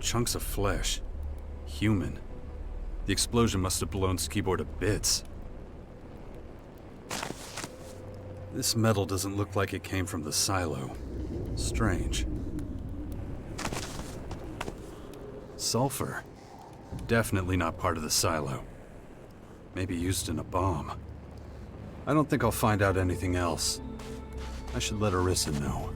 chunks of flesh. Human. The explosion must have blown Skibor to bits. This metal doesn't look like it came from the silo. Strange. Sulfur. Definitely not part of the silo. Maybe used in a bomb. I don't think I'll find out anything else. I should let Arissa know.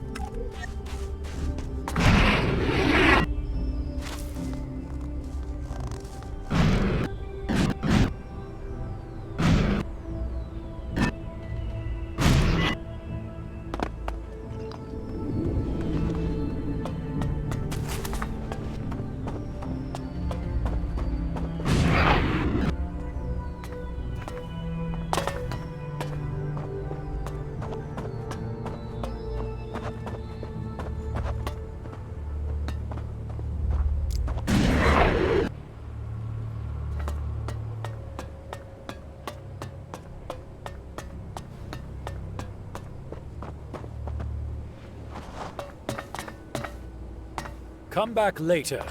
Come back later.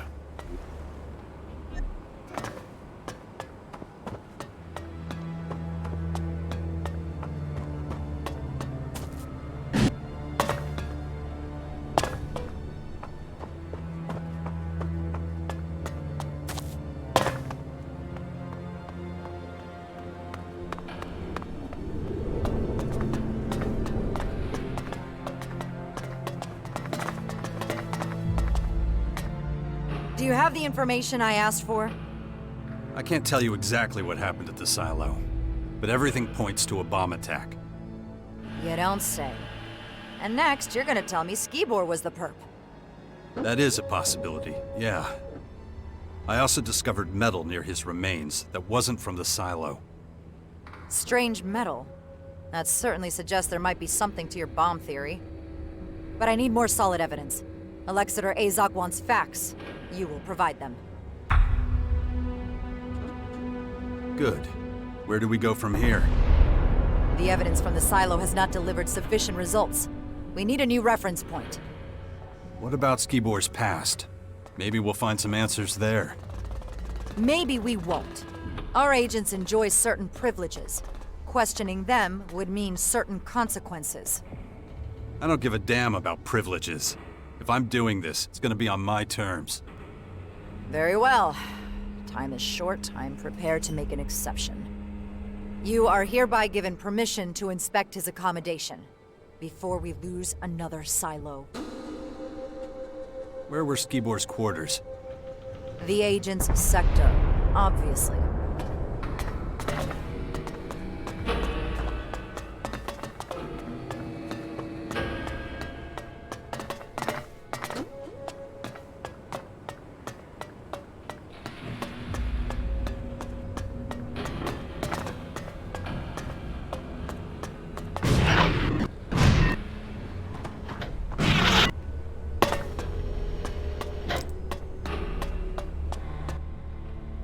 Do you have the information I asked for? I can't tell you exactly what happened at the silo, but everything points to a bomb attack. You don't say. And next, you're gonna tell me Skibor was the perp. That is a possibility, yeah. I also discovered metal near his remains that wasn't from the silo. Strange metal. That certainly suggests there might be something to your bomb theory. But I need more solid evidence. Alexander Azok wants facts. You will provide them. Good. Where do we go from here? The evidence from the silo has not delivered sufficient results. We need a new reference point. What about Skibor's past? Maybe we'll find some answers there. Maybe we won't. Our agents enjoy certain privileges. Questioning them would mean certain consequences. I don't give a damn about privileges. If I'm doing this, it's gonna be on my terms. Very well. Time is short. I'm prepared to make an exception. You are hereby given permission to inspect his accommodation before we lose another silo. Where were Skibor's quarters? The agent's sector, obviously.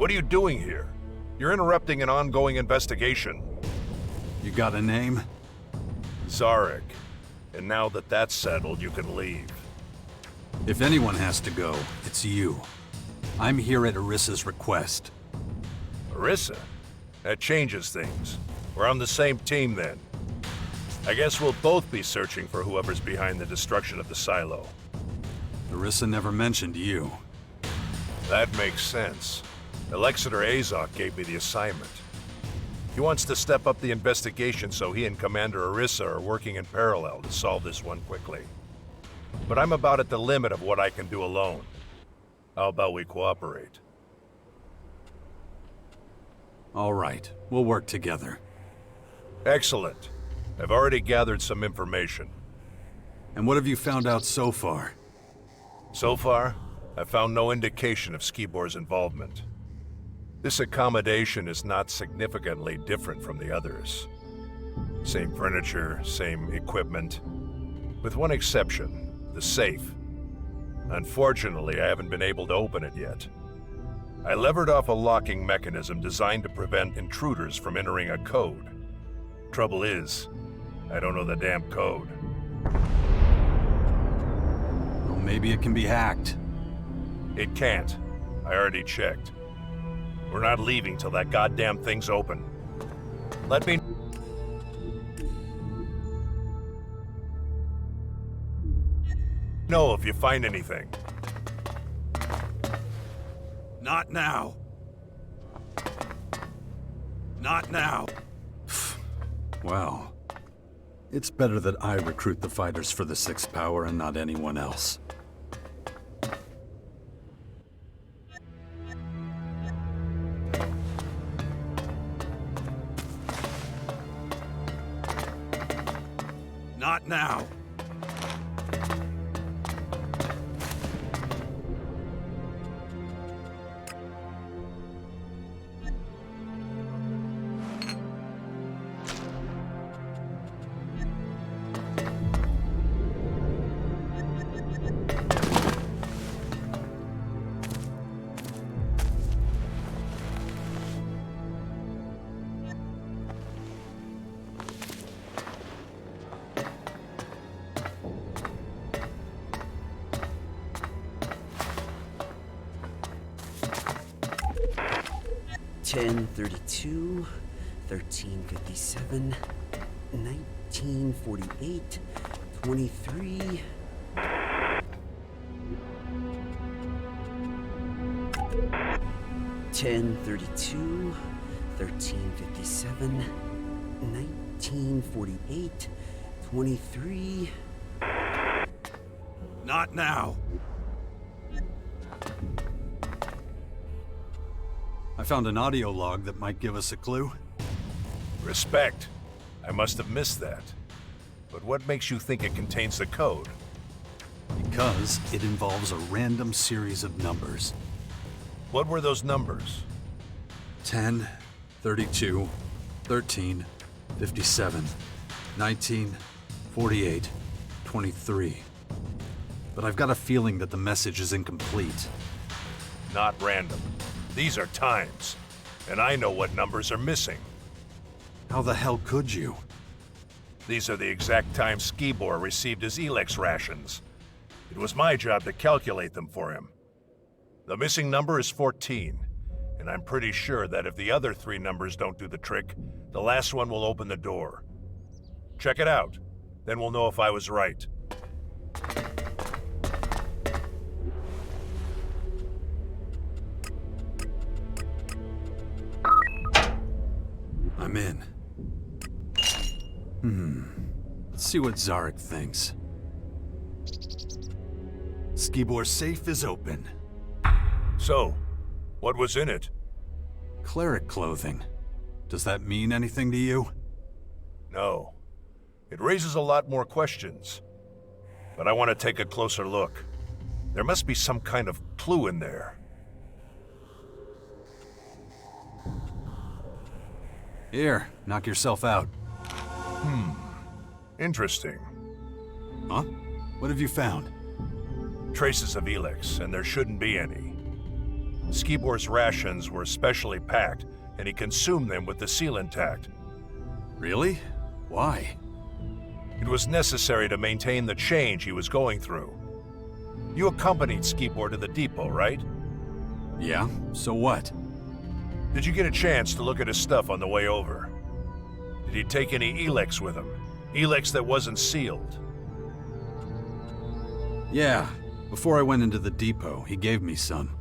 What are you doing here? You're interrupting an ongoing investigation. You got a name? Zarik. And now that that's settled, you can leave. If anyone has to go, it's you. I'm here at Arissa's request. Arissa? That changes things. We're on the same team then. I guess we'll both be searching for whoever's behind the destruction of the silo. Arissa never mentioned you. That makes sense. Alexander Azok gave me the assignment. He wants to step up the investigation so he and Commander Arissa are working in parallel to solve this one quickly. But I'm about at the limit of what I can do alone. How about we cooperate? All right, we'll work together. Excellent. I've already gathered some information. And what have you found out so far? So far, I've found no indication of Skibor's involvement. This accommodation is not significantly different from the others. Same furniture, same equipment. With one exception, the safe. Unfortunately, I haven't been able to open it yet. I levered off a locking mechanism designed to prevent intruders from entering a code. Trouble is, I don't know the damn code. Well, maybe it can be hacked. It can't. I already checked. We're not leaving till that goddamn thing's open. Let me know if you find anything. Not now. Not now. Well, it's better that I recruit the fighters for the Sixth Power and not anyone else. Not now. $10.32, $13.57, $19.48, $23. $10.32, $13.57, $19.48, $23. Not now. I found an audio log that might give us a clue. Respect. I must have missed that. But what makes you think it contains the code? Because it involves a random series of numbers. What were those numbers? 10, 32, 13, 57, 19, 48, 23. But I've got a feeling that the message is incomplete. Not random. These are times. And I know what numbers are missing. How the hell could you? These are the exact times Skibor received his Elex rations. It was my job to calculate them for him. The missing number is 14, and I'm pretty sure that if the other three numbers don't do the trick, the last one will open the door. Check it out, then we'll know if I was right. I'm in. Let's see what Zarik thinks. Skibor's safe is open. So, what was in it? Cleric clothing. Does that mean anything to you? No. It raises a lot more questions. But I want to take a closer look. There must be some kind of clue in there. Here, knock yourself out. Interesting. Huh? What have you found? Traces of Elex, and there shouldn't be any. Skibor's rations were specially packed, and he consumed them with the seal intact. Really? Why? It was necessary to maintain the change he was going through. You accompanied Skibor to the depot, right? Yeah, so what? Did you get a chance to look at his stuff on the way over? Did he take any Elex with him? Elex that wasn't sealed? Yeah, before I went into the depot, he gave me some.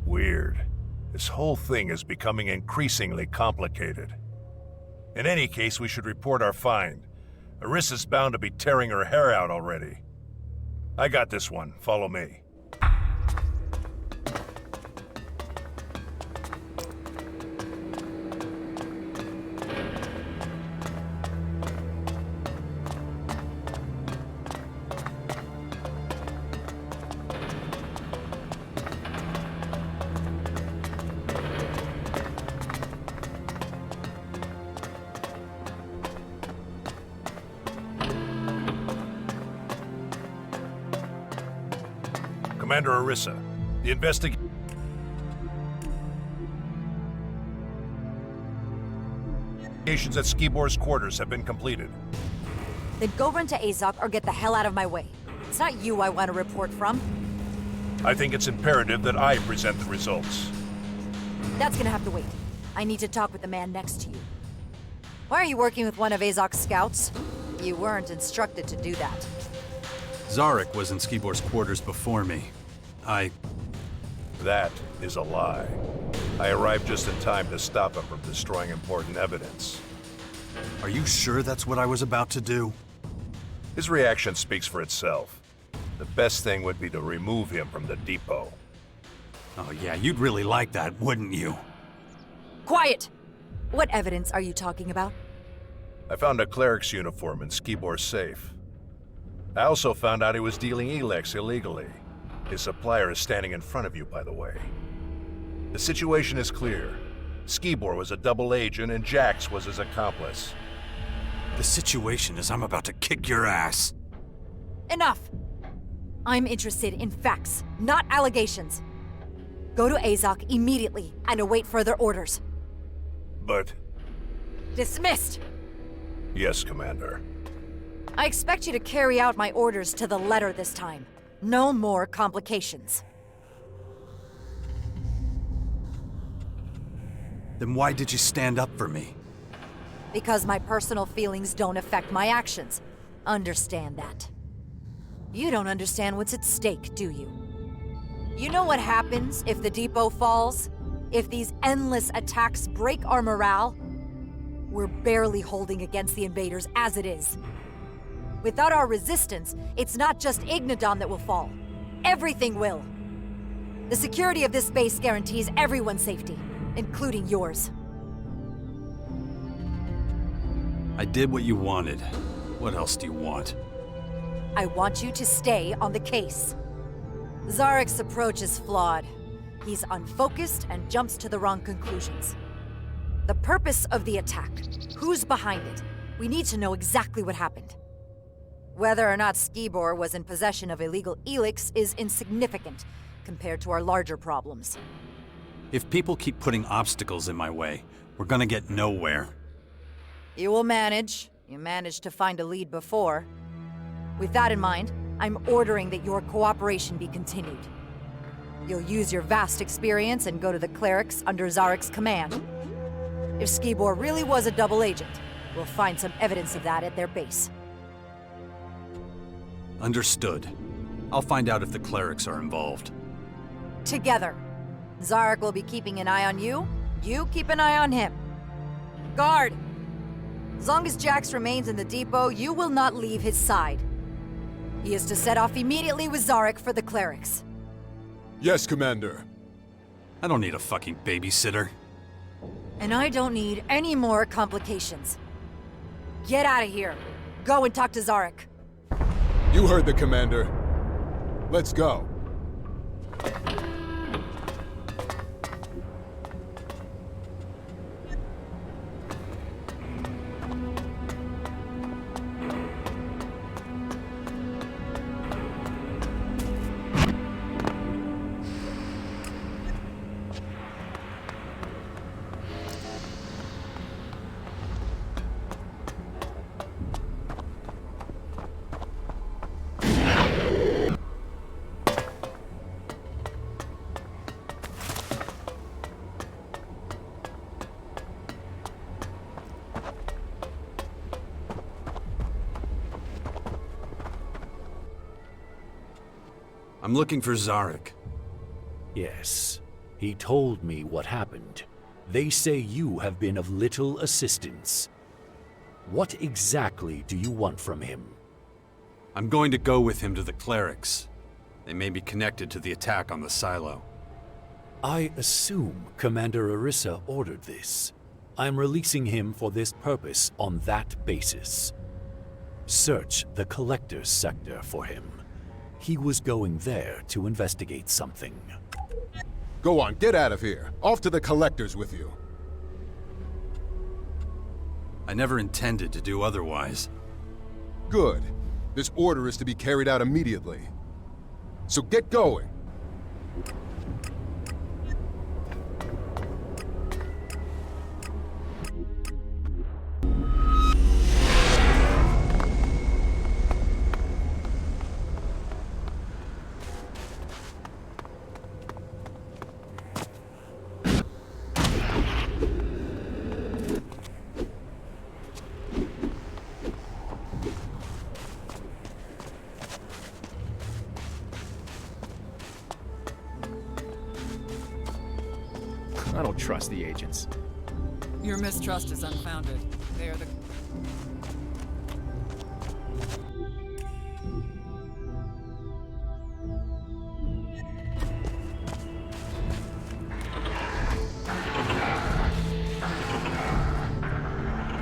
Weird. This whole thing is becoming increasingly complicated. In any case, we should report our find. Arissa's bound to be tearing her hair out already. I got this one. Follow me. Commander Arissa, the investigations at Skibor's quarters have been completed. Then go run to Azok or get the hell out of my way. It's not you I want to report from. I think it's imperative that I present the results. That's gonna have to wait. I need to talk with the man next to you. Why are you working with one of Azok's scouts? You weren't instructed to do that. Zarik was in Skibor's quarters before me. That is a lie. I arrived just in time to stop him from destroying important evidence. Are you sure that's what I was about to do? His reaction speaks for itself. The best thing would be to remove him from the depot. Oh yeah, you'd really like that, wouldn't you? Quiet! What evidence are you talking about? I found a cleric's uniform in Skibor's safe. I also found out he was dealing Elex illegally. His supplier is standing in front of you, by the way. The situation is clear. Skibor was a double agent and Jax was his accomplice. The situation is I'm about to kick your ass. Enough! I'm interested in facts, not allegations. Go to Azok immediately and await further orders. But... Dismissed! Yes, Commander. I expect you to carry out my orders to the letter this time. No more complications. Then why did you stand up for me? Because my personal feelings don't affect my actions. Understand that. You don't understand what's at stake, do you? You know what happens if the depot falls? If these endless attacks break our morale? We're barely holding against the invaders as it is. Without our resistance, it's not just Ignodon that will fall. Everything will. The security of this base guarantees everyone's safety, including yours. I did what you wanted. What else do you want? I want you to stay on the case. Zarik's approach is flawed. He's unfocused and jumps to the wrong conclusions. The purpose of the attack, who's behind it, we need to know exactly what happened. Whether or not Skibor was in possession of illegal Elex is insignificant compared to our larger problems. If people keep putting obstacles in my way, we're gonna get nowhere. You will manage. You managed to find a lead before. With that in mind, I'm ordering that your cooperation be continued. You'll use your vast experience and go to the clerics under Zarik's command. If Skibor really was a double agent, we'll find some evidence of that at their base. Understood. I'll find out if the clerics are involved. Together. Zarik will be keeping an eye on you. You keep an eye on him. Guard! As long as Jax remains in the depot, you will not leave his side. He is to set off immediately with Zarik for the clerics. Yes, Commander. I don't need a fucking babysitter. And I don't need any more complications. Get out of here. Go and talk to Zarik. You heard the Commander. Let's go. I'm looking for Zarik. Yes, he told me what happened. They say you have been of little assistance. What exactly do you want from him? I'm going to go with him to the clerics. They may be connected to the attack on the silo. I assume Commander Orissa ordered this. I'm releasing him for this purpose on that basis. Search the Collector's sector for him. He was going there to investigate something. Go on, get out of here. Off to the Collectors with you. I never intended to do otherwise. Good. This order is to be carried out immediately. So get going. I don't trust the agents. Your mistrust is unfounded. They are the...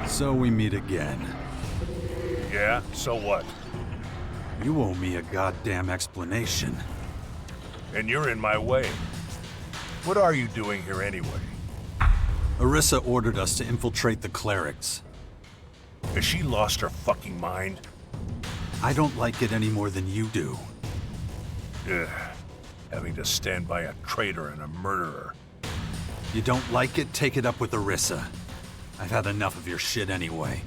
So we meet again. Yeah, so what? You owe me a goddamn explanation. And you're in my way. What are you doing here anyway? Arissa ordered us to infiltrate the clerics. Has she lost her fucking mind? I don't like it any more than you do. Ugh. Having to stand by a traitor and a murderer. You don't like it? Take it up with Arissa. I've had enough of your shit anyway.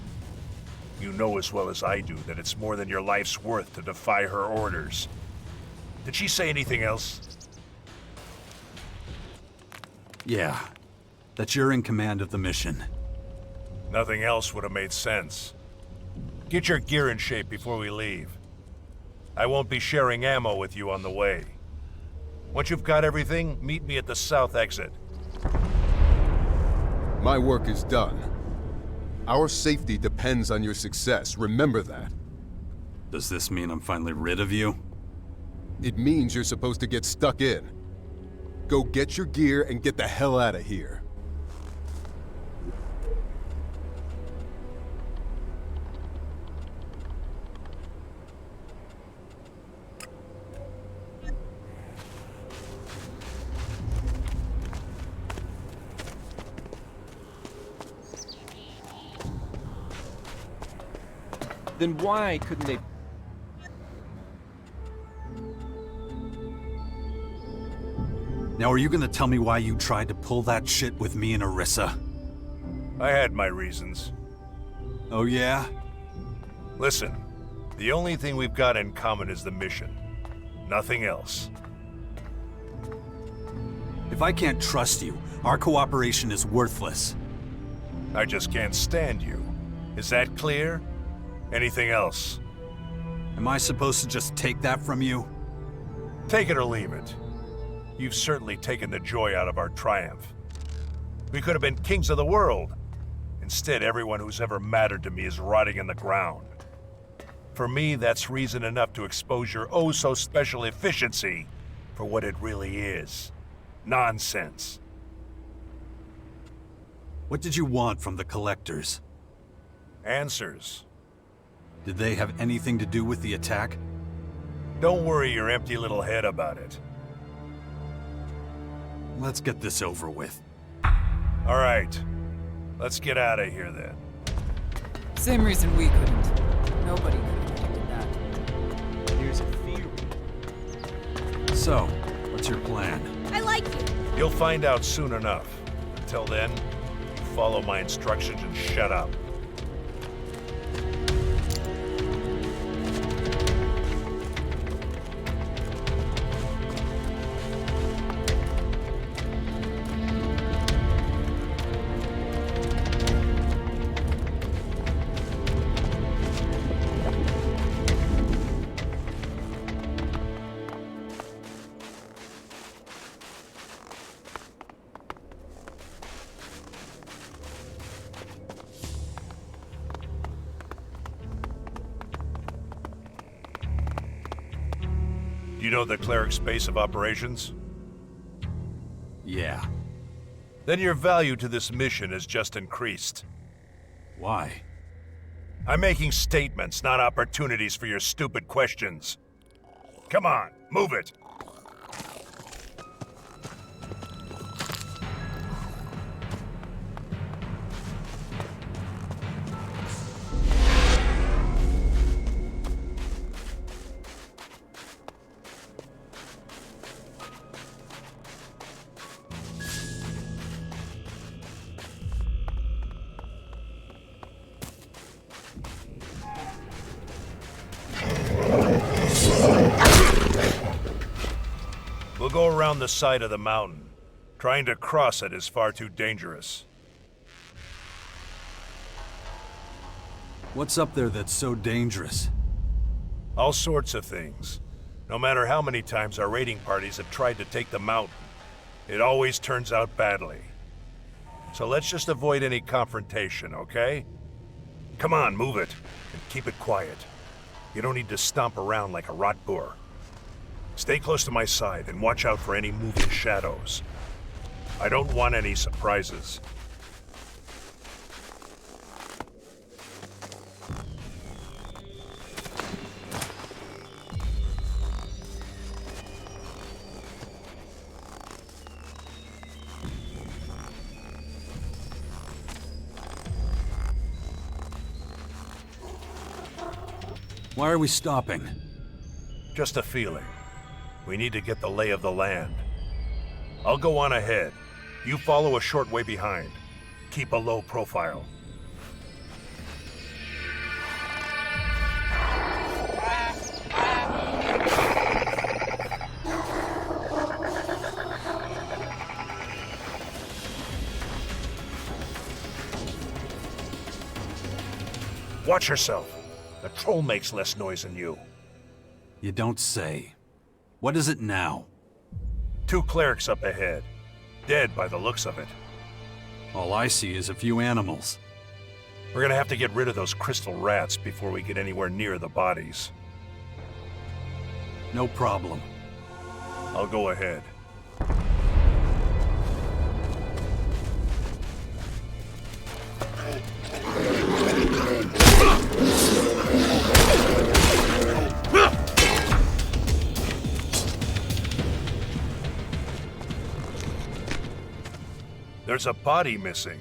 You know as well as I do that it's more than your life's worth to defy her orders. Did she say anything else? Yeah. That you're in command of the mission. Nothing else would have made sense. Get your gear in shape before we leave. I won't be sharing ammo with you on the way. Once you've got everything, meet me at the south exit. My work is done. Our safety depends on your success, remember that. Does this mean I'm finally rid of you? It means you're supposed to get stuck in. Go get your gear and get the hell out of here. Then why couldn't they... Now are you gonna tell me why you tried to pull that shit with me and Arissa? I had my reasons. Oh yeah? Listen, the only thing we've got in common is the mission. Nothing else. If I can't trust you, our cooperation is worthless. I just can't stand you. Is that clear? Anything else? Am I supposed to just take that from you? Take it or leave it. You've certainly taken the joy out of our triumph. We could have been kings of the world. Instead, everyone who's ever mattered to me is rotting in the ground. For me, that's reason enough to expose your oh-so-special efficiency for what it really is. Nonsense. What did you want from the collectors? Answers. Did they have anything to do with the attack? Don't worry your empty little head about it. Let's get this over with. All right. Let's get out of here then. Same reason we couldn't. Nobody could have predicted that. Here's a theory. So, what's your plan? I like you. You'll find out soon enough. Until then, follow my instructions and shut up. Do you know the cleric's base of operations? Yeah. Then your value to this mission has just increased. Why? I'm making statements, not opportunities for your stupid questions. Come on, move it! We'll go around the side of the mountain. Trying to cross it is far too dangerous. What's up there that's so dangerous? All sorts of things. No matter how many times our raiding parties have tried to take the mountain, it always turns out badly. So let's just avoid any confrontation, okay? Come on, move it, and keep it quiet. You don't need to stomp around like a rot boar. Stay close to my side and watch out for any moving shadows. I don't want any surprises. Why are we stopping? Just a feeling. We need to get the lay of the land. I'll go on ahead. You follow a short way behind. Keep a low profile. Watch yourself. The troll makes less noise than you. You don't say. What is it now? 2 clerics up ahead. Dead by the looks of it. All I see is a few animals. We're gonna have to get rid of those crystal rats before we get anywhere near the bodies. No problem. I'll go ahead. There's a body missing.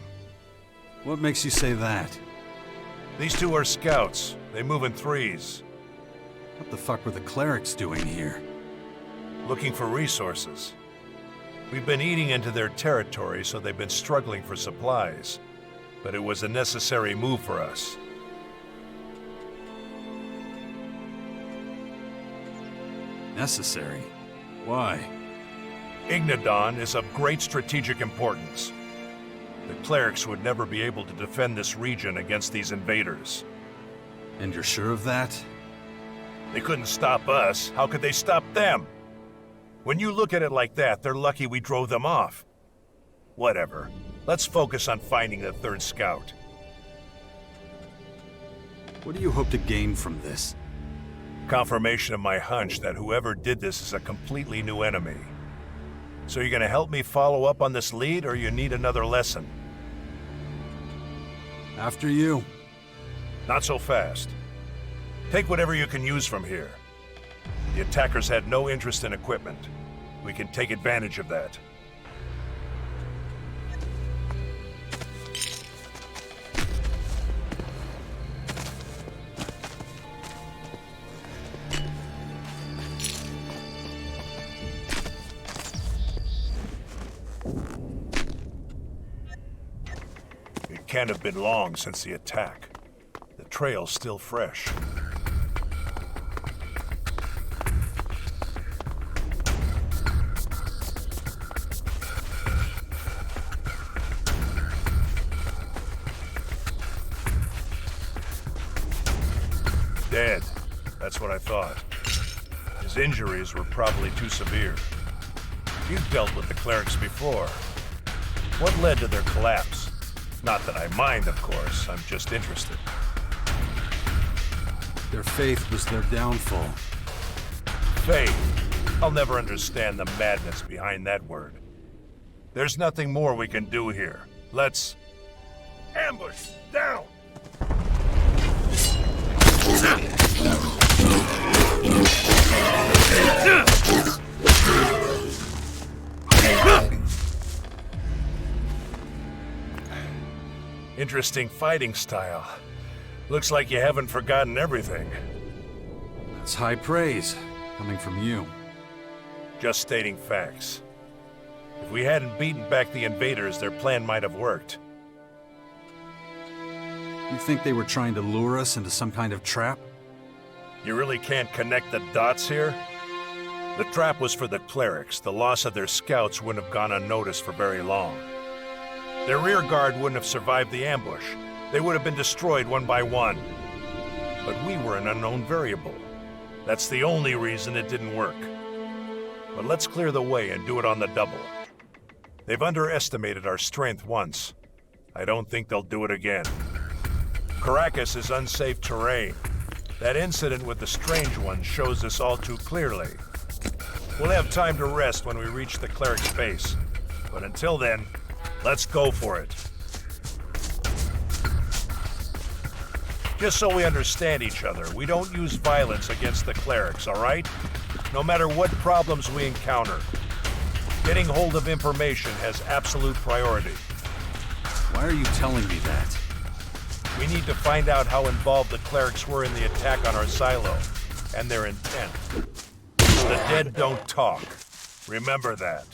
What makes you say that? These 2 are scouts. They move in 3s. What the fuck were the clerics doing here? Looking for resources. We've been eating into their territory, so they've been struggling for supplies. But it was a necessary move for us. Necessary? Why? Ignadon is of great strategic importance. The clerics would never be able to defend this region against these invaders. And you're sure of that? They couldn't stop us. How could they stop them? When you look at it like that, they're lucky we drove them off. Whatever. Let's focus on finding the 3rd scout. What do you hope to gain from this? Confirmation of my hunch that whoever did this is a completely new enemy. So you're gonna help me follow up on this lead, or you need another lesson? After you. Not so fast. Take whatever you can use from here. The attackers had no interest in equipment. We can take advantage of that. It can't have been long since the attack. The trail's still fresh. Dead. That's what I thought. His injuries were probably too severe. You've dealt with the clerics before. What led to their collapse? Not that I mind, of course. I'm just interested. Their faith was their downfall. Faith. I'll never understand the madness behind that word. There's nothing more we can do here. Let's... ambush! Down! Interesting fighting style. Looks like you haven't forgotten everything. That's high praise, coming from you. Just stating facts. If we hadn't beaten back the invaders, their plan might have worked. You think they were trying to lure us into some kind of trap? You really can't connect the dots here? The trap was for the clerics. The loss of their scouts wouldn't have gone unnoticed for very long. Their rear guard wouldn't have survived the ambush. They would have been destroyed one by one. But we were an unknown variable. That's the only reason it didn't work. But let's clear the way and do it on the double. They've underestimated our strength once. I don't think they'll do it again. Caracas is unsafe terrain. That incident with the strange one shows this all too clearly. We'll have time to rest when we reach the cleric's base. But until then, let's go for it. Just so we understand each other, we don't use violence against the clerics, all right? No matter what problems we encounter. Getting hold of information has absolute priority. Why are you telling me that? We need to find out how involved the clerics were in the attack on our silo, and their intent. The dead don't talk. Remember that.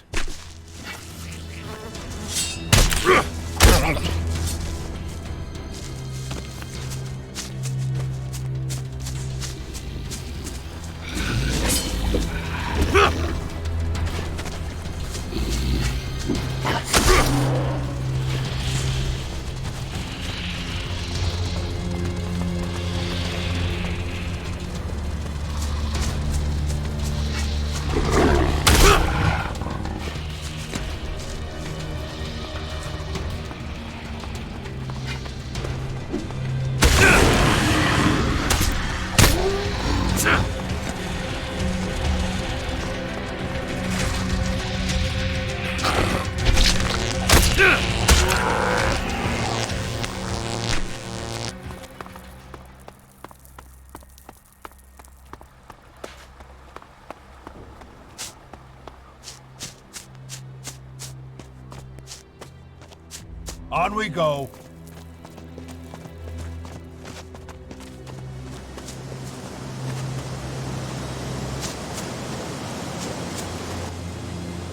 On we go.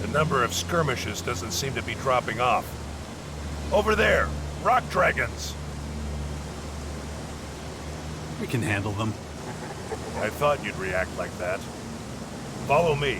The number of skirmishes doesn't seem to be dropping off. Over there, rock dragons. We can handle them. I thought you'd react like that. Follow me.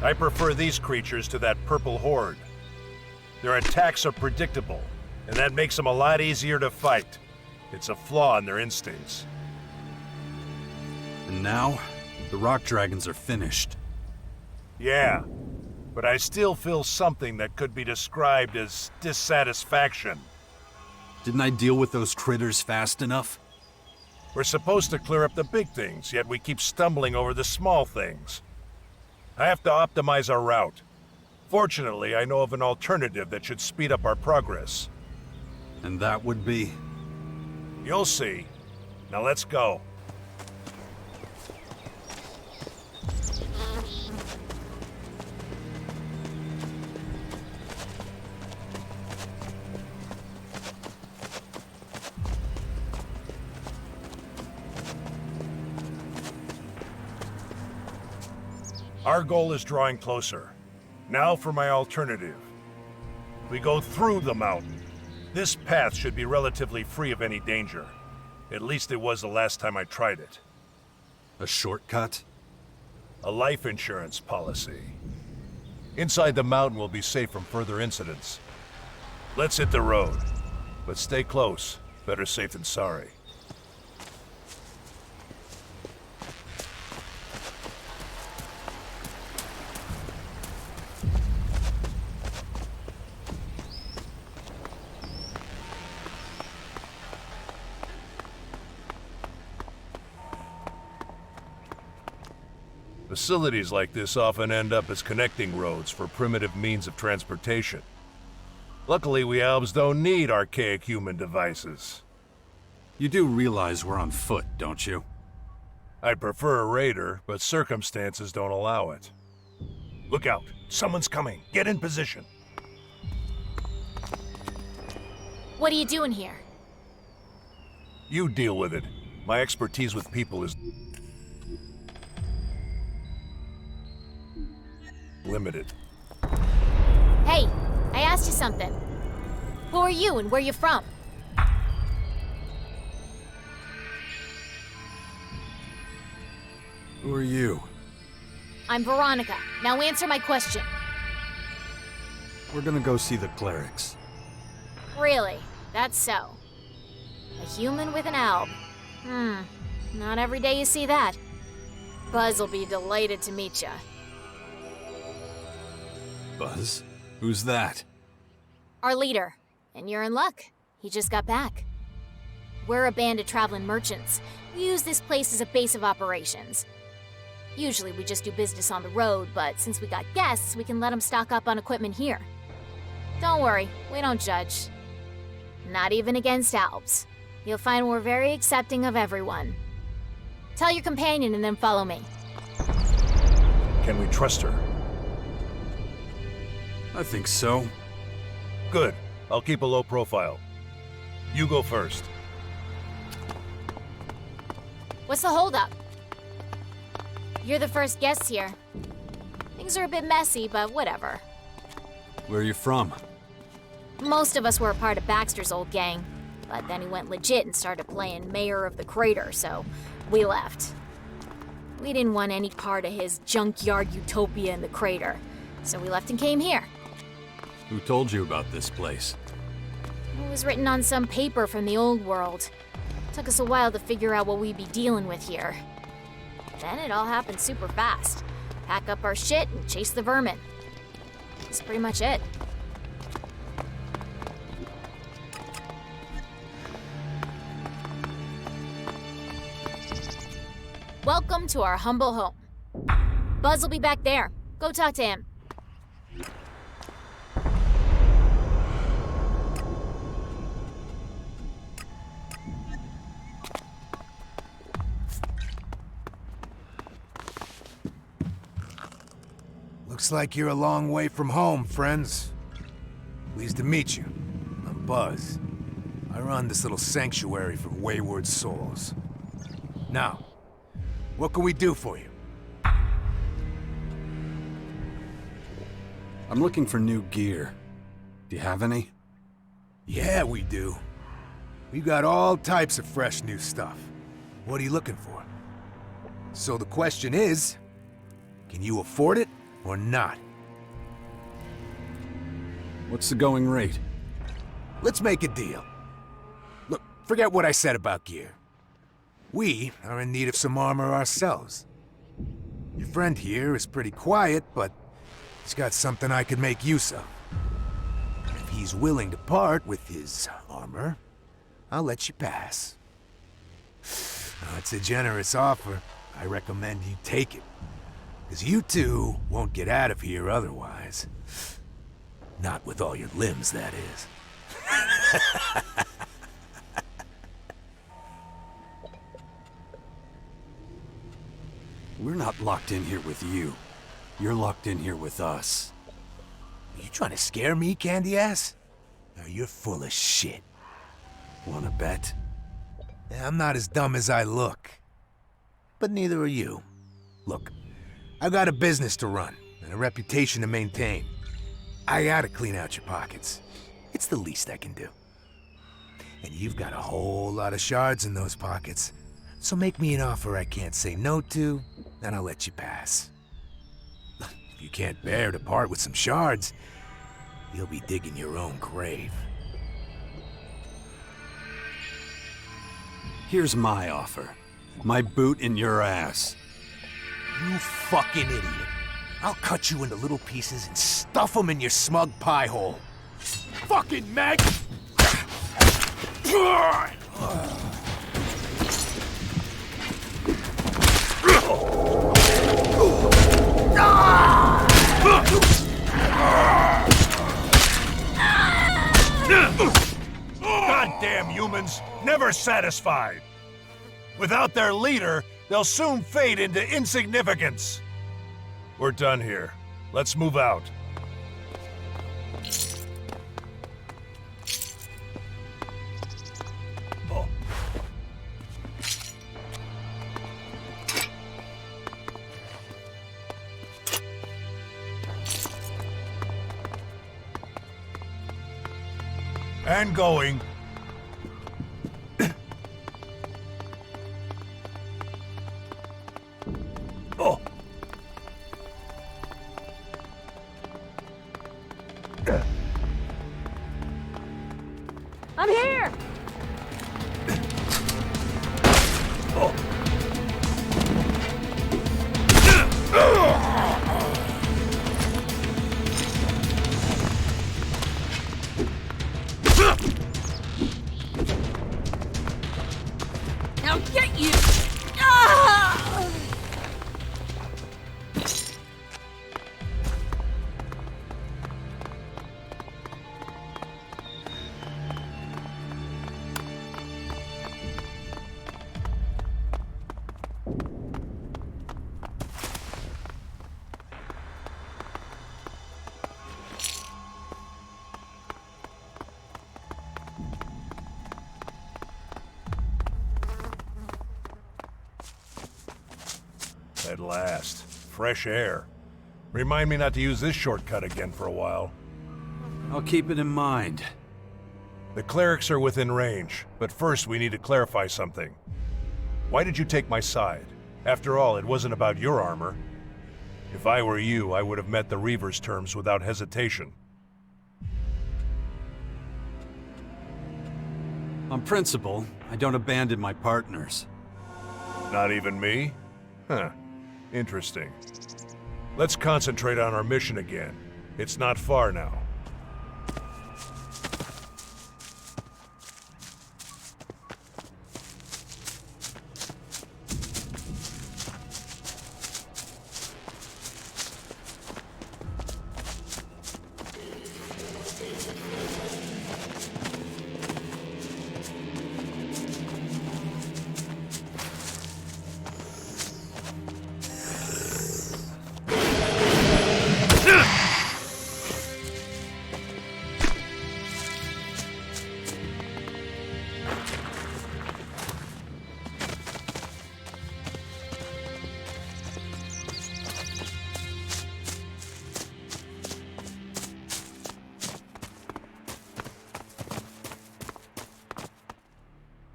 I prefer these creatures to that purple horde. Their attacks are predictable, and that makes them a lot easier to fight. It's a flaw in their instincts. And now, the rock dragons are finished. Yeah, but I still feel something that could be described as dissatisfaction. Didn't I deal with those critters fast enough? We're supposed to clear up the big things, yet we keep stumbling over the small things. I have to optimize our route. Fortunately, I know of an alternative that should speed up our progress. And that would be? You'll see. Now let's go. Our goal is drawing closer. Now for my alternative. We go through the mountain. This path should be relatively free of any danger. At least it was the last time I tried it. A shortcut? A life insurance policy. Inside the mountain we'll be safe from further incidents. Let's hit the road. But stay close. Better safe than sorry. Facilities like this often end up as connecting roads for primitive means of transportation. Luckily, we Albs don't need archaic human devices. You do realize we're on foot, don't you? I'd prefer a raider, but circumstances don't allow it. Look out! Someone's coming! Get in position! What are you doing here? You deal with it. My expertise with people is limited. Hey, I asked you something. Who are you and where you from? Who are you? I'm Veronica. Now answer my question. We're gonna go see the clerics. Really? That's so. A human with an alb. Not every day you see that. Buzz will be delighted to meet ya. Buzz? Who's that? Our leader. And you're in luck. He just got back. We're a band of traveling merchants. We use this place as a base of operations. Usually we just do business on the road, but since we got guests, we can let them stock up on equipment here. Don't worry, we don't judge. Not even against Albs. You'll find we're very accepting of everyone. Tell your companion and then follow me. Can we trust her? I think so. Good. I'll keep a low profile. You go first. What's the holdup? You're the first guests here. Things are a bit messy, but whatever. Where are you from? Most of us were a part of Baxter's old gang, but then he went legit and started playing Mayor of the Crater, so we left. We didn't want any part of his junkyard utopia in the crater, so we left and came here. Who told you about this place? It was written on some paper from the old world. Took us a while to figure out what we'd be dealing with here. Then it all happened super fast. Pack up our shit and chase the vermin. That's pretty much it. Welcome to our humble home. Buzz will be back there. Go talk to him. Looks like you're a long way from home, friends. Pleased to meet you. I'm Buzz. I run this little sanctuary for wayward souls. Now, what can we do for you? I'm looking for new gear. Do you have any? Yeah, we do. We've got all types of fresh new stuff. What are you looking for? So the question is, can you afford it or not? What's the going rate? Let's make a deal. Look, forget what I said about gear. We are in need of some armor ourselves. Your friend here is pretty quiet, but he's got something I could make use of. If he's willing to part with his armor, I'll let you pass. Now, it's a generous offer. I recommend you take it. Because you two won't get out of here otherwise. Not with all your limbs, that is. We're not locked in here with you. You're locked in here with us. Are you trying to scare me, candy ass? No, you're full of shit. Wanna bet? I'm not as dumb as I look. But neither are you. Look, I've got a business to run and a reputation to maintain. I gotta clean out your pockets. It's the least I can do. And you've got a whole lot of shards in those pockets. So make me an offer I can't say no to, and I'll let you pass. If you can't bear to part with some shards, you'll be digging your own grave. Here's my offer. My boot in your ass. You fucking idiot. I'll cut you into little pieces and stuff them in your smug pie hole. Fucking mag! Goddamn humans, never satisfied. Without their leader, they'll soon fade into insignificance. We're done here. Let's move out. Oh. And going. Oh. I'm here! Oh. Now get you! Ah! At last. Fresh air. Remind me not to use this shortcut again for a while. I'll keep it in mind. The clerics are within range, but first we need to clarify something. Why did you take my side? After all, it wasn't about your armor. If I were you, I would have met the Reaver's terms without hesitation. On principle, I don't abandon my partners. Not even me? Huh. Interesting. Let's concentrate on our mission again. It's not far now.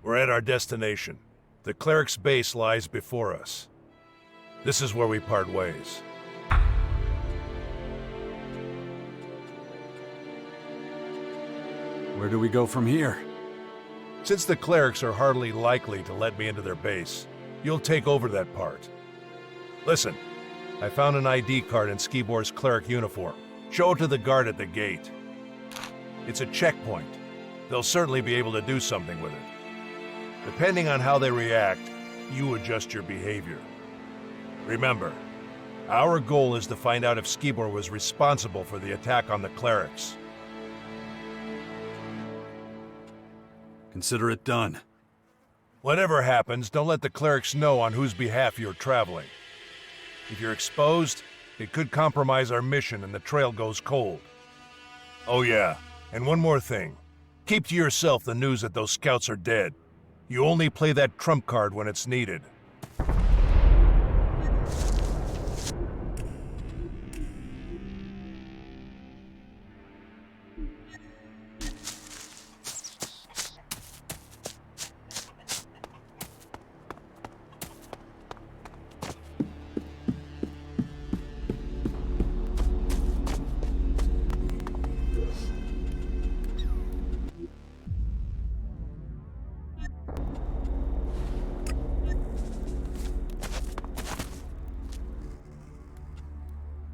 We're at our destination. The cleric's base lies before us. This is where we part ways. Where do we go from here? Since the clerics are hardly likely to let me into their base, you'll take over that part. Listen, I found an ID card in Skibor's cleric uniform. Show it to the guard at the gate. It's a checkpoint. They'll certainly be able to do something with it. Depending on how they react, you adjust your behavior. Remember, our goal is to find out if Skibor was responsible for the attack on the clerics. Consider it done. Whatever happens, don't let the clerics know on whose behalf you're traveling. If you're exposed, it could compromise our mission and the trail goes cold. Oh yeah, and one more thing. Keep to yourself the news that those scouts are dead. You only play that trump card when it's needed.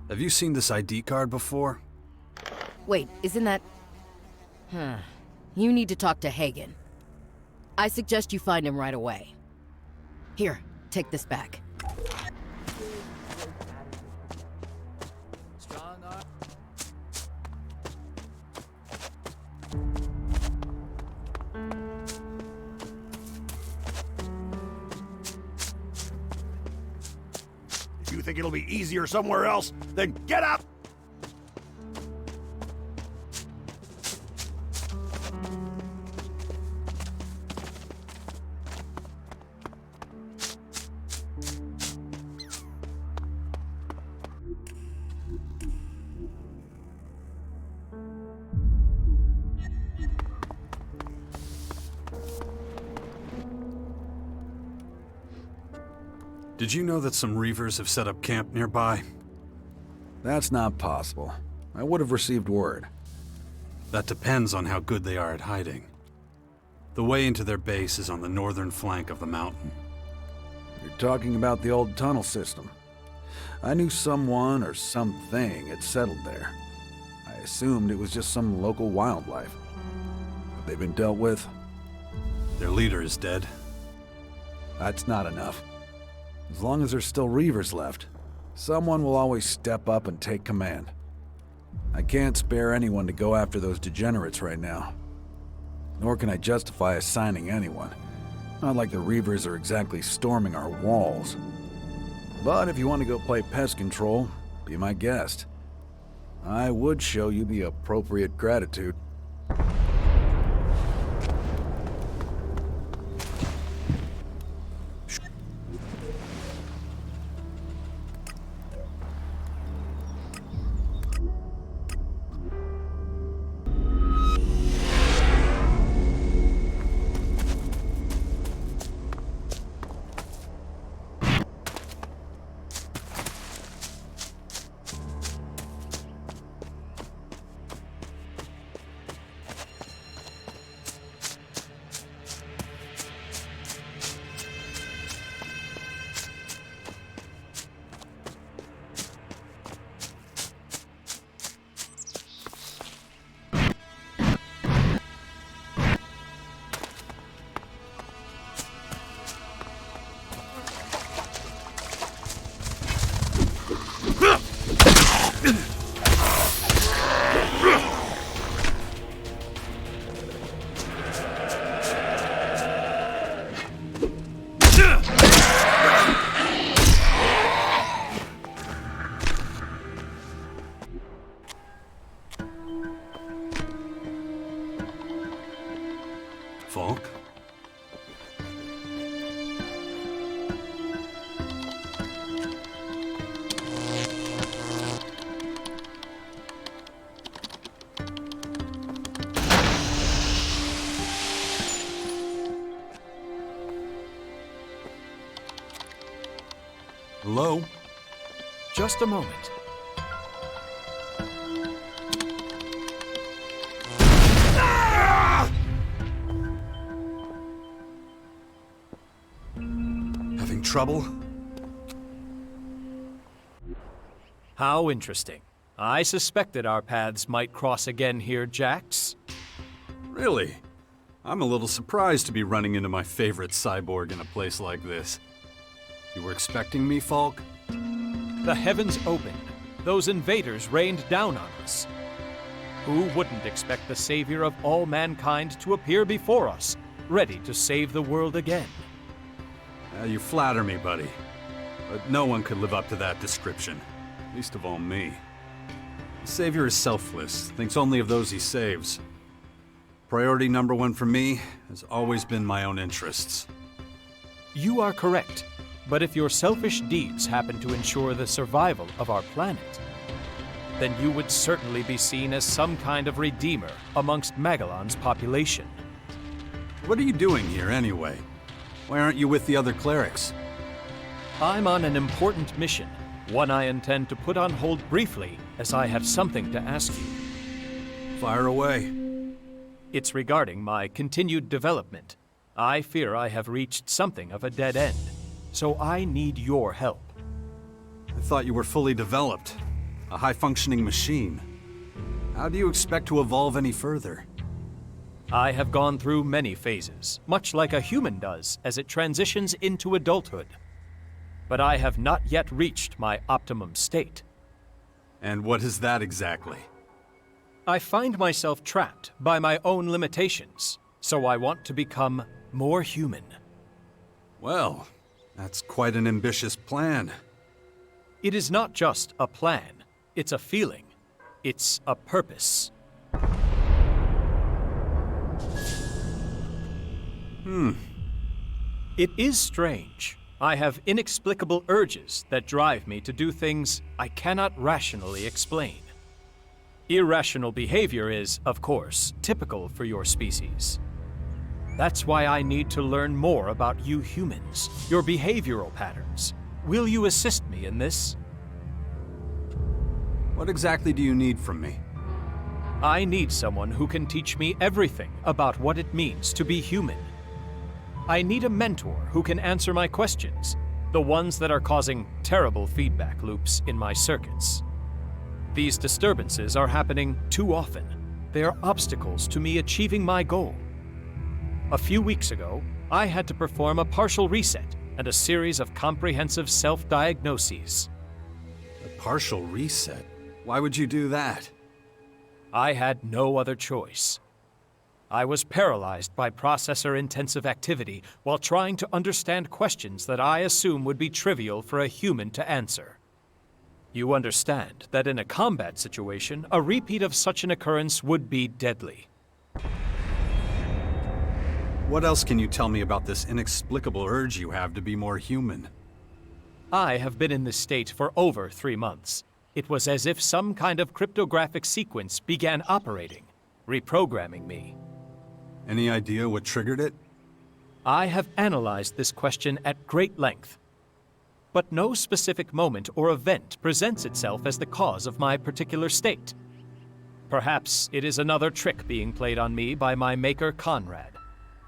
Have you seen this ID card before? Wait, isn't that... You need to talk to Hagen. I suggest you find him right away. Here, take this back. If you think it'll be easier somewhere else, then get up! Did you know that some Reavers have set up camp nearby? That's not possible. I would have received word. That depends on how good they are at hiding. The way into their base is on the northern flank of the mountain. You're talking about the old tunnel system. I knew someone or something had settled there. I assumed it was just some local wildlife. Have they been dealt with? Their leader is dead. That's not enough. As long as there's still Reavers left, someone will always step up and take command. I can't spare anyone to go after those degenerates right now. Nor can I justify assigning anyone. Not like the Reavers are exactly storming our walls. But if you want to go play pest control, be my guest. I would show you the appropriate gratitude. Falk? Hello? Just a moment. Having trouble? How interesting. I suspected our paths might cross again here, Jax. Really? I'm a little surprised to be running into my favorite cyborg in a place like this. You were expecting me, Falk? The heavens opened. Those invaders rained down on us. Who wouldn't expect the savior of all mankind to appear before us, ready to save the world again? You flatter me, buddy. But no one could live up to that description. Least of all me. The savior is selfless, thinks only of those he saves. Priority number one for me has always been my own interests. You are correct. But if your selfish deeds happen to ensure the survival of our planet, then you would certainly be seen as some kind of redeemer amongst Magellan's population. What are you doing here, anyway? Why aren't you with the other clerics? I'm on an important mission, one I intend to put on hold briefly, as I have something to ask you. Fire away. It's regarding my continued development. I fear I have reached something of a dead end. So I need your help. I thought you were fully developed. A high-functioning machine. How do you expect to evolve any further? I have gone through many phases, much like a human does as it transitions into adulthood. But I have not yet reached my optimum state. And what is that exactly? I find myself trapped by my own limitations, so I want to become more human. Well, that's quite an ambitious plan. It is not just a plan. It's a feeling. It's a purpose. It is strange. I have inexplicable urges that drive me to do things I cannot rationally explain. Irrational behavior is, of course, typical for your species. That's why I need to learn more about you humans, your behavioral patterns, Will you assist me in this? What exactly do you need from me? I need someone who can teach me everything about what it means to be human. I need a mentor who can answer my questions, the ones that are causing terrible feedback loops in my circuits. These disturbances are happening too often. They are obstacles to me achieving my goal. A few weeks ago, I had to perform a partial reset and a series of comprehensive self-diagnoses. A partial reset? Why would you do that? I had no other choice. I was paralyzed by processor-intensive activity while trying to understand questions that I assume would be trivial for a human to answer. You understand that in a combat situation, a repeat of such an occurrence would be deadly. What else can you tell me about this inexplicable urge you have to be more human? I have been in this state for over 3 months. It was as if some kind of cryptographic sequence began operating, reprogramming me. Any idea what triggered it? I have analyzed this question at great length, but no specific moment or event presents itself as the cause of my particular state. Perhaps it is another trick being played on me by my maker Conrad.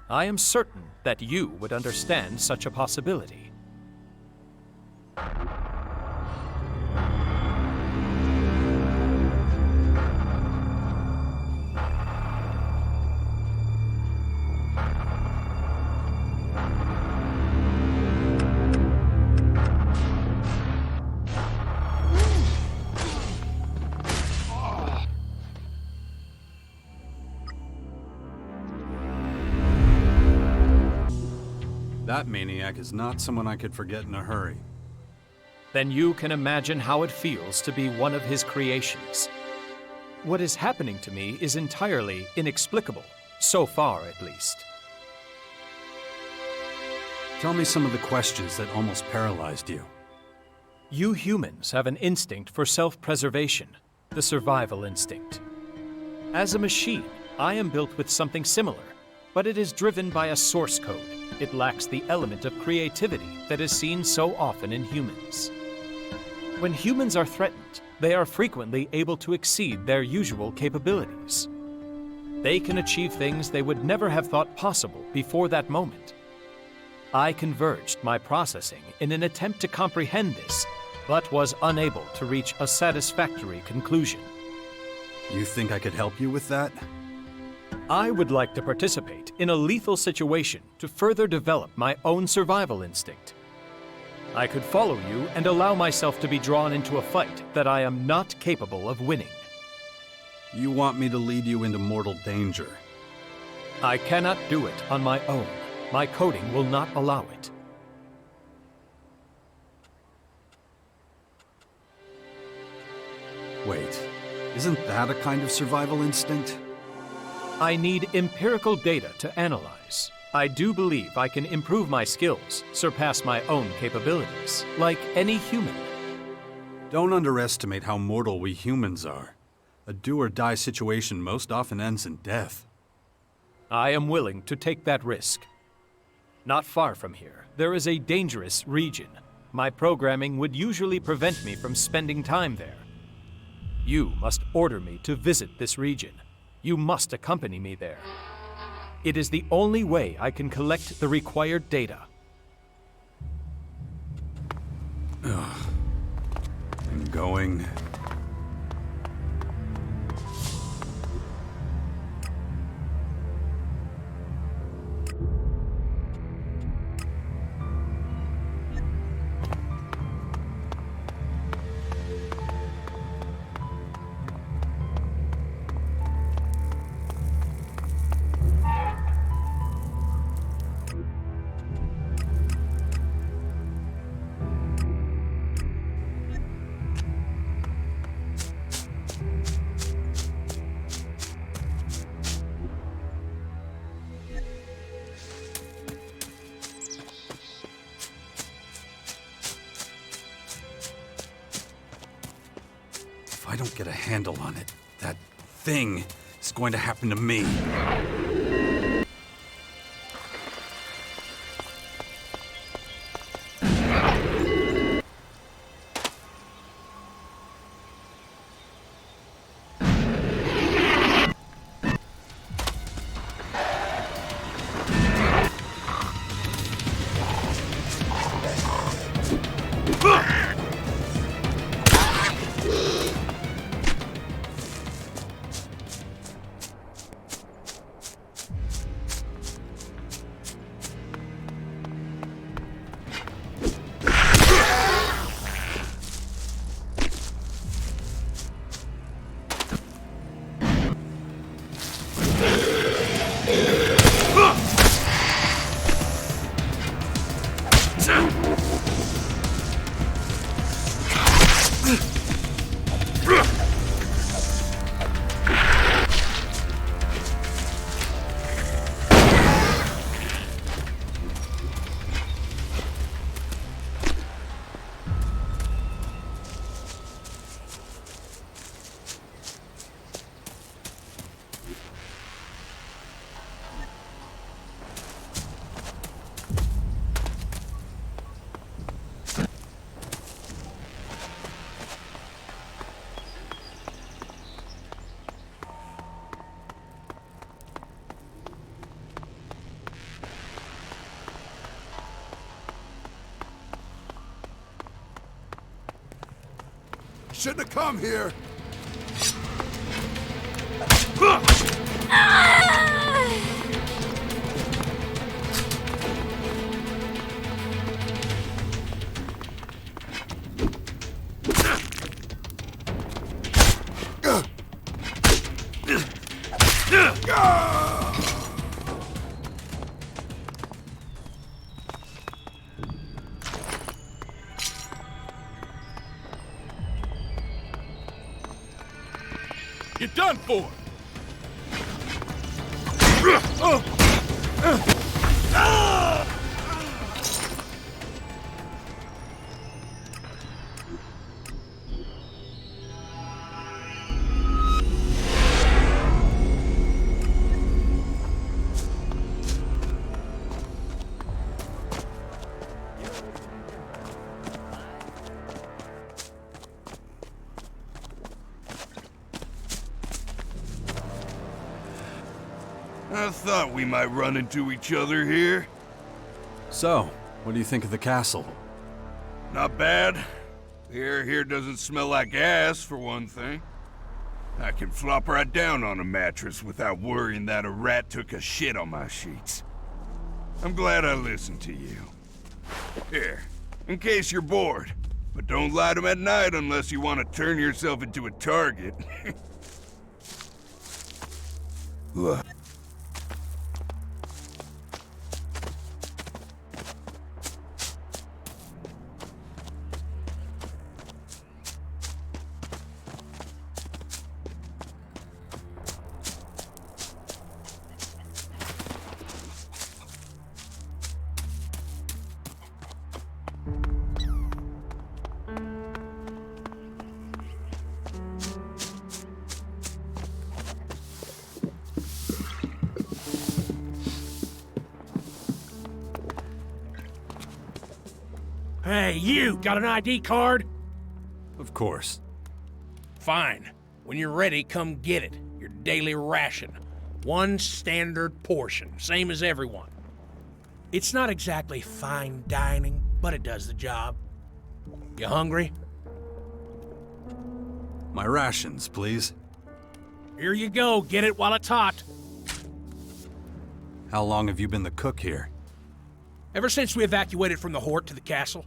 I am certain that you would understand such a possibility. That maniac is not someone I could forget in a hurry. Then you can imagine how it feels to be one of his creations. What is happening to me is entirely inexplicable, so far at least. Tell me some of the questions that almost paralyzed you. You humans have an instinct for self-preservation, the survival instinct. As a machine, I am built with something similar, but it is driven by a source code. It lacks the element of creativity that is seen so often in humans. When humans are threatened, they are frequently able to exceed their usual capabilities. They can achieve things they would never have thought possible before that moment. I converged my processing in an attempt to comprehend this, but was unable to reach a satisfactory conclusion. You think I could help you with that? I would like to participate in a lethal situation to further develop my own survival instinct. I could follow you and allow myself to be drawn into a fight that I am not capable of winning. You want me to lead you into mortal danger? I cannot do it on my own. My coding will not allow it. Wait, isn't that a kind of survival instinct? I need empirical data to analyze. I do believe I can improve my skills, surpass my own capabilities, like any human. Don't underestimate how mortal we humans are. A do-or-die situation most often ends in death. I am willing to take that risk. Not far from here, there is a dangerous region. My programming would usually prevent me from spending time there. You must order me to visit this region. You must accompany me there. It is the only way I can collect the required data. I'm going. If I don't get a handle on it, that thing is going to happen to me. Shouldn't have come here. You're done for! I thought we might run into each other here. So, what do you think of the castle? Not bad. The air here doesn't smell like gas, for one thing. I can flop right down on a mattress without worrying that a rat took a shit on my sheets. I'm glad I listened to you. Here, in case you're bored. But don't light them at night unless you want to turn yourself into a target. Ugh. Hey, you! Got an ID card? Of course. Fine. When you're ready, come get it. Your daily ration. One standard portion, same as everyone. It's not exactly fine dining, but it does the job. You hungry? My rations, please. Here you go. Get it while it's hot. How long have you been the cook here? Ever since we evacuated from the Hort to the castle.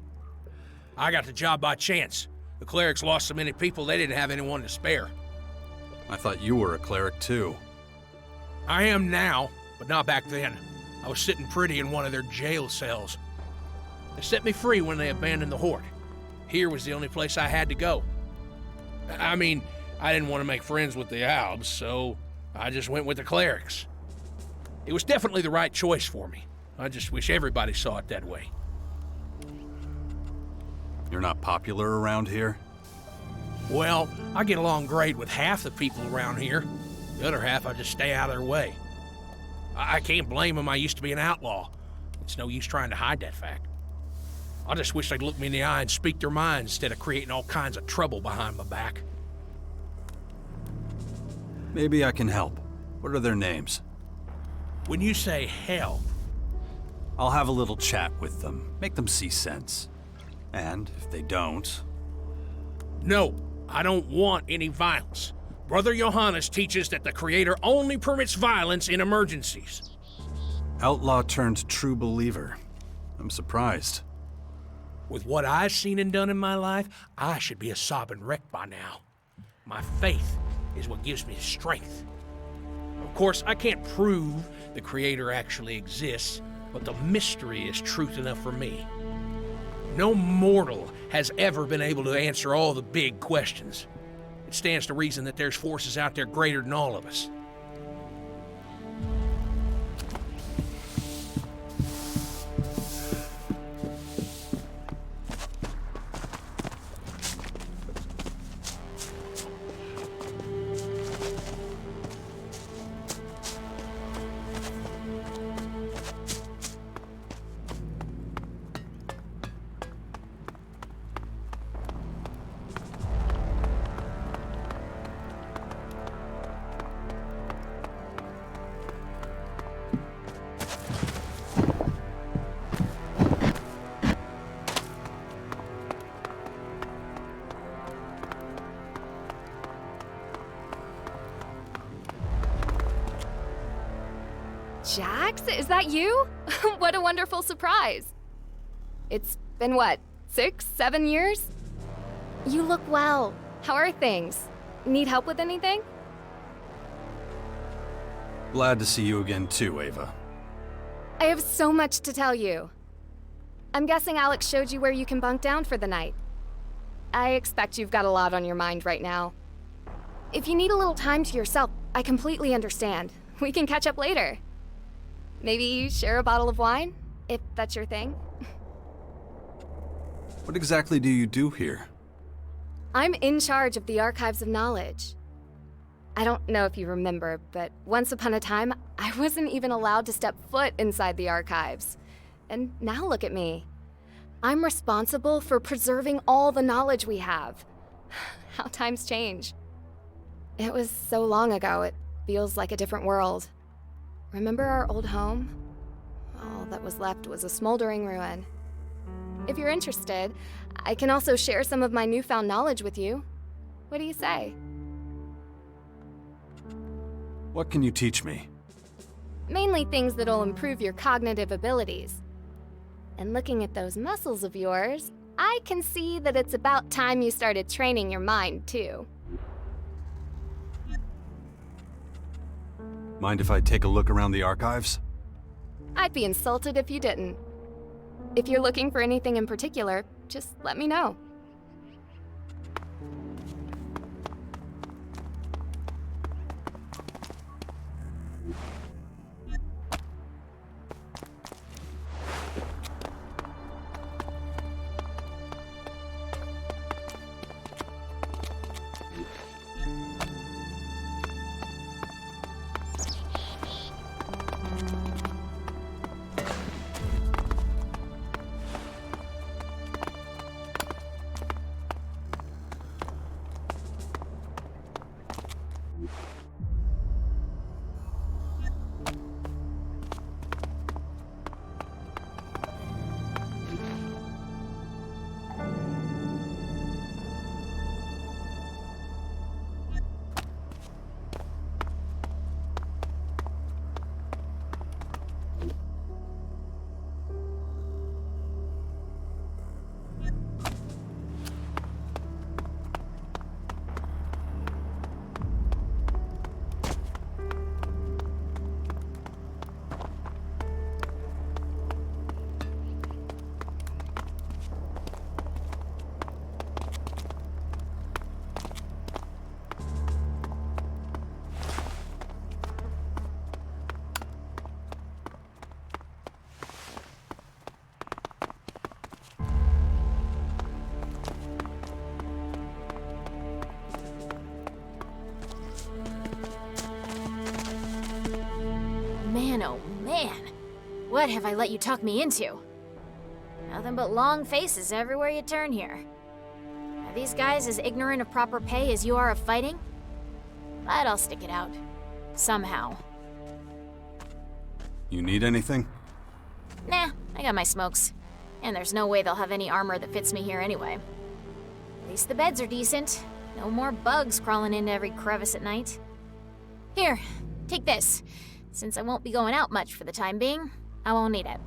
I got the job by chance. The clerics lost so many people they didn't have anyone to spare. I thought you were a cleric too. I am now, but not back then. I was sitting pretty in one of their jail cells. They set me free when they abandoned the Hort. Here was the only place I had to go. I mean, I didn't want to make friends with the Albs, so I just went with the clerics. It was definitely the right choice for me. I just wish everybody saw it that way. You're not popular around here? Well, I get along great with half the people around here. The other half, I just stay out of their way. I can't blame them. I used to be an outlaw. It's no use trying to hide that fact. I just wish they'd look me in the eye and speak their minds instead of creating all kinds of trouble behind my back. Maybe I can help. What are their names? When you say help... I'll have a little chat with them, make them see sense. And if they don't... No, I don't want any violence. Brother Johannes teaches that the Creator only permits violence in emergencies. Outlaw turned true believer. I'm surprised. With what I've seen and done in my life, I should be a sobbing wreck by now. My faith is what gives me strength. Of course, I can't prove the Creator actually exists, but the mystery is truth enough for me. No mortal has ever been able to answer all the big questions. It stands to reason that there's forces out there greater than all of us. Jax, is that you? What a wonderful surprise. It's been what, 6, 7 years? You look well. How are things? Need help with anything? Glad to see you again too, Ava. I have so much to tell you. I'm guessing Alex showed you where you can bunk down for the night. I expect you've got a lot on your mind right now. If you need a little time to yourself, I completely understand. We can catch up later. Maybe share a bottle of wine, if that's your thing. What exactly do you do here? I'm in charge of the Archives of Knowledge. I don't know if you remember, but once upon a time, I wasn't even allowed to step foot inside the archives. And now look at me. I'm responsible for preserving all the knowledge we have. How times change. It was so long ago, it feels like a different world. Remember our old home? All that was left was a smoldering ruin. If you're interested, I can also share some of my newfound knowledge with you. What do you say? What can you teach me? Mainly things that'll improve your cognitive abilities. And looking at those muscles of yours, I can see that it's about time you started training your mind, too. Mind if I take a look around the archives? I'd be insulted if you didn't. If you're looking for anything in particular, just let me know. Man, oh man. What have I let you talk me into? Nothing but long faces everywhere you turn here. Are these guys as ignorant of proper pay as you are of fighting? But I'll stick it out. Somehow. You need anything? Nah, I got my smokes. And there's no way they'll have any armor that fits me here anyway. At least the beds are decent. No more bugs crawling into every crevice at night. Here, take this. Since I won't be going out much for the time being, I won't need it.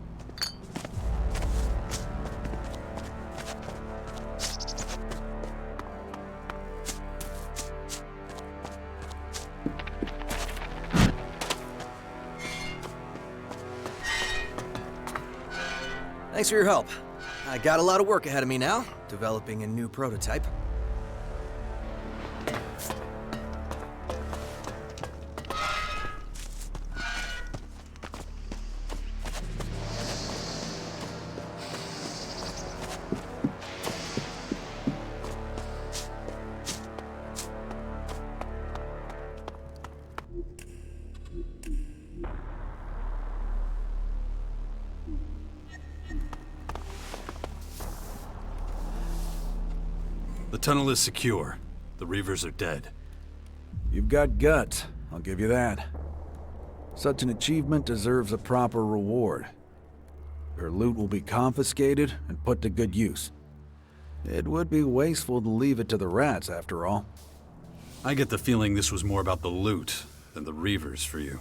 Thanks for your help. I got a lot of work ahead of me now, developing a new prototype. The tunnel is secure. The Reavers are dead. You've got guts, I'll give you that. Such an achievement deserves a proper reward. Your loot will be confiscated and put to good use. It would be wasteful to leave it to the rats, after all. I get the feeling this was more about the loot than the Reavers for you.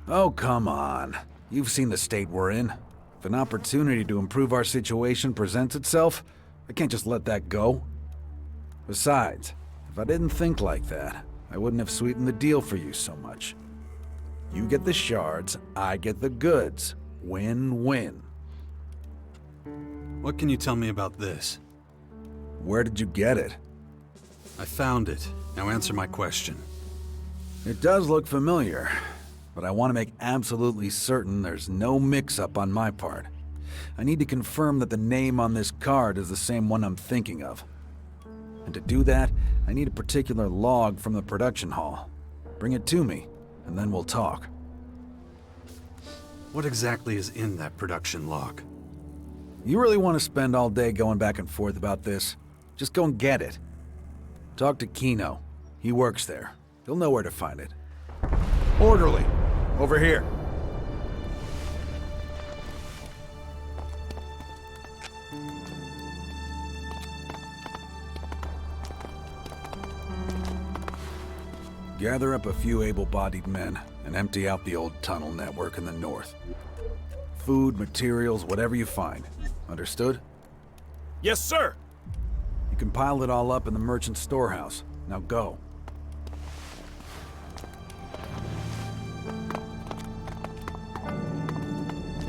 Oh, come on. You've seen the state we're in. If an opportunity to improve our situation presents itself, I can't just let that go. Besides, if I didn't think like that, I wouldn't have sweetened the deal for you so much. You get the shards, I get the goods. Win-win. What can you tell me about this? Where did you get it? I found it. Now answer my question. It does look familiar, but I want to make absolutely certain there's no mix-up on my part. I need to confirm that the name on this card is the same one I'm thinking of. And to do that, I need a particular log from the production hall. Bring it to me, and then we'll talk. What exactly is in that production log? You really want to spend all day going back and forth about this? Just go and get it. Talk to Kino. He works there. He'll know where to find it. Orderly, over here. Gather up a few able-bodied men and empty out the old tunnel network in the north. Food, materials, whatever you find. Understood? Yes, sir! You can pile it all up in the merchant storehouse. Now go.